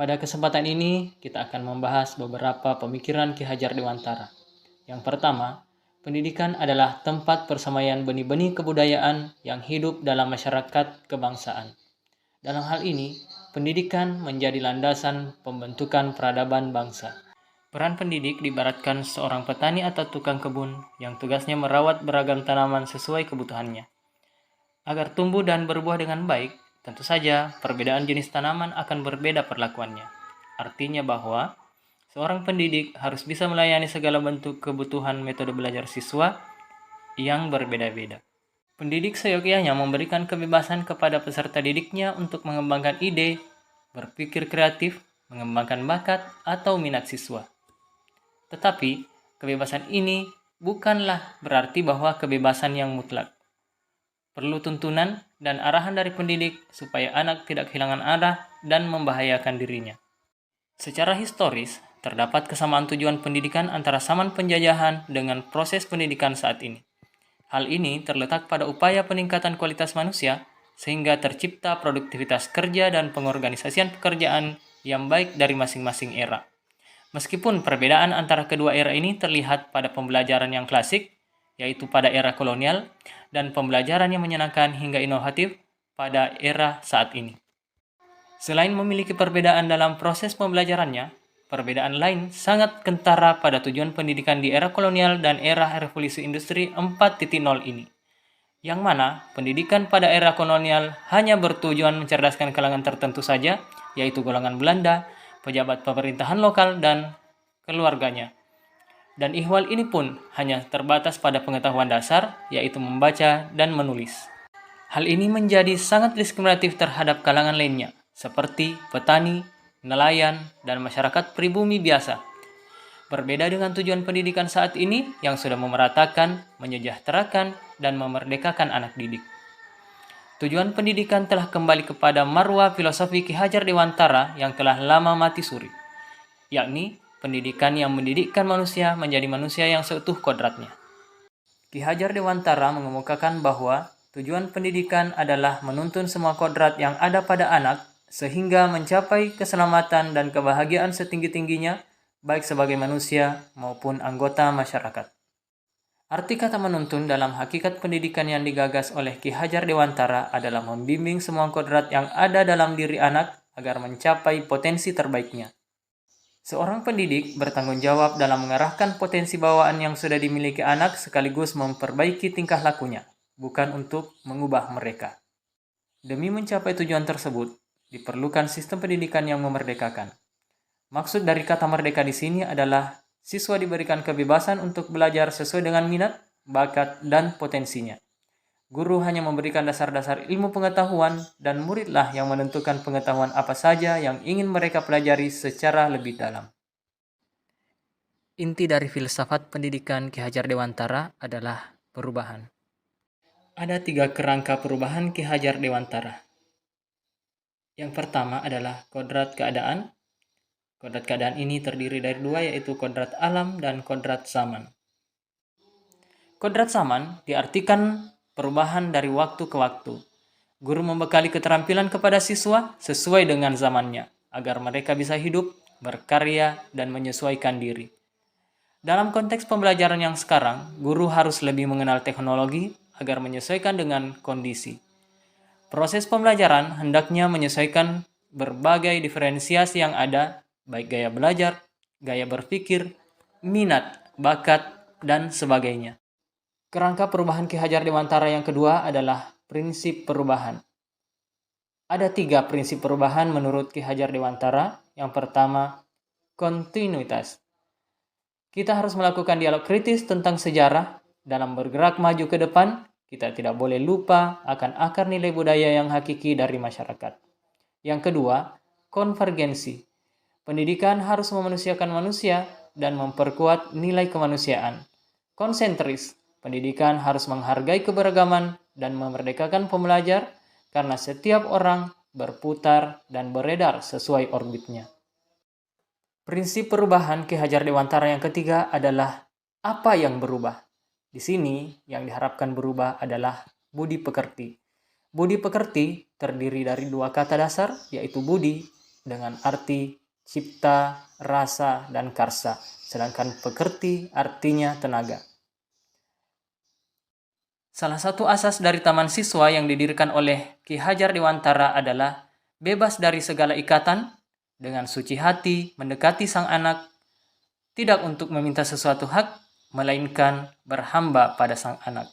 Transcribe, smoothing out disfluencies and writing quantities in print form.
Pada kesempatan ini, kita akan membahas beberapa pemikiran Ki Hajar Dewantara. Yang pertama, pendidikan adalah tempat persemaian benih-benih kebudayaan yang hidup dalam masyarakat kebangsaan. Dalam hal ini, pendidikan menjadi landasan pembentukan peradaban bangsa. Peran pendidik diibaratkan seorang petani atau tukang kebun yang tugasnya merawat beragam tanaman sesuai kebutuhannya. Agar tumbuh dan berbuah dengan baik, tentu saja perbedaan jenis tanaman akan berbeda perlakuannya. Artinya bahwa seorang pendidik harus bisa melayani segala bentuk kebutuhan metode belajar siswa yang berbeda-beda. Pendidik seyogyanya memberikan kebebasan kepada peserta didiknya untuk mengembangkan ide, berpikir kreatif, mengembangkan bakat atau minat siswa. Tetapi, kebebasan ini bukanlah berarti bahwa kebebasan yang mutlak. Perlu tuntunan dan arahan dari pendidik supaya anak tidak kehilangan arah dan membahayakan dirinya. Secara historis, terdapat kesamaan tujuan pendidikan antara zaman penjajahan dengan proses pendidikan saat ini. Hal ini terletak pada upaya peningkatan kualitas manusia sehingga tercipta produktivitas kerja dan pengorganisasian pekerjaan yang baik dari masing-masing era. Meskipun perbedaan antara kedua era ini terlihat pada pembelajaran yang klasik, yaitu pada era kolonial, dan pembelajaran yang menyenangkan hingga inovatif pada era saat ini. Selain memiliki perbedaan dalam proses pembelajarannya, perbedaan lain sangat kentara pada tujuan pendidikan di era kolonial dan era revolusi industri 4.0 ini. Yang mana pendidikan pada era kolonial hanya bertujuan mencerdaskan kalangan tertentu saja, yaitu golongan Belanda, pejabat pemerintahan lokal, dan keluarganya. Dan ihwal ini pun hanya terbatas pada pengetahuan dasar, yaitu membaca dan menulis. Hal ini menjadi sangat diskriminatif terhadap kalangan lainnya, seperti petani, nelayan, dan masyarakat pribumi biasa. Berbeda dengan tujuan pendidikan saat ini yang sudah memeratakan, menyejahterakan, dan memerdekakan anak didik. Tujuan pendidikan telah kembali kepada marwah filosofi Ki Hajar Dewantara yang telah lama mati suri, yakni pendidikan yang mendidikkan manusia menjadi manusia yang seutuh kodratnya. Ki Hajar Dewantara mengemukakan bahwa tujuan pendidikan adalah menuntun semua kodrat yang ada pada anak sehingga mencapai keselamatan dan kebahagiaan setinggi-tingginya baik sebagai manusia maupun anggota masyarakat. Arti kata menuntun dalam hakikat pendidikan yang digagas oleh Ki Hajar Dewantara adalah membimbing semua kodrat yang ada dalam diri anak agar mencapai potensi terbaiknya. Seorang pendidik bertanggung jawab dalam mengarahkan potensi bawaan yang sudah dimiliki anak sekaligus memperbaiki tingkah lakunya, bukan untuk mengubah mereka. Demi mencapai tujuan tersebut, diperlukan sistem pendidikan yang memerdekakan. Maksud dari kata merdeka di sini adalah siswa diberikan kebebasan untuk belajar sesuai dengan minat, bakat, dan potensinya. Guru hanya memberikan dasar-dasar ilmu pengetahuan dan muridlah yang menentukan pengetahuan apa saja yang ingin mereka pelajari secara lebih dalam. Inti dari filsafat pendidikan Ki Hajar Dewantara adalah perubahan. Ada 3 kerangka perubahan Ki Hajar Dewantara. Yang pertama adalah kodrat keadaan. Kodrat keadaan ini terdiri dari 2, yaitu kodrat alam dan kodrat zaman. Kodrat zaman diartikan perubahan dari waktu ke waktu. Guru membekali keterampilan kepada siswa sesuai dengan zamannya, agar mereka bisa hidup, berkarya, dan menyesuaikan diri. Dalam konteks pembelajaran yang sekarang, guru harus lebih mengenal teknologi agar menyesuaikan dengan kondisi. Proses pembelajaran hendaknya menyesuaikan berbagai diferensiasi yang ada, baik gaya belajar, gaya berpikir, minat, bakat, dan sebagainya. Kerangka perubahan Ki Hajar Dewantara yang kedua adalah prinsip perubahan. Ada 3 prinsip perubahan menurut Ki Hajar Dewantara. Yang pertama, kontinuitas. Kita harus melakukan dialog kritis tentang sejarah. Dalam bergerak maju ke depan, kita tidak boleh lupa akan akar nilai budaya yang hakiki dari masyarakat. Yang kedua, konvergensi. Pendidikan harus memanusiakan manusia dan memperkuat nilai kemanusiaan. Konsentris. Pendidikan harus menghargai keberagaman dan memerdekakan pembelajar karena setiap orang berputar dan beredar sesuai orbitnya. Prinsip perubahan Ki Hajar Dewantara yang ketiga adalah apa yang berubah. Di sini yang diharapkan berubah adalah budi pekerti. Budi pekerti terdiri dari 2 kata dasar, yaitu budi dengan arti cipta, rasa, dan karsa, sedangkan pekerti artinya tenaga. Salah satu asas dari Taman Siswa yang didirikan oleh Ki Hajar Dewantara adalah bebas dari segala ikatan, dengan suci hati mendekati sang anak, tidak untuk meminta sesuatu hak, melainkan berhamba pada sang anak.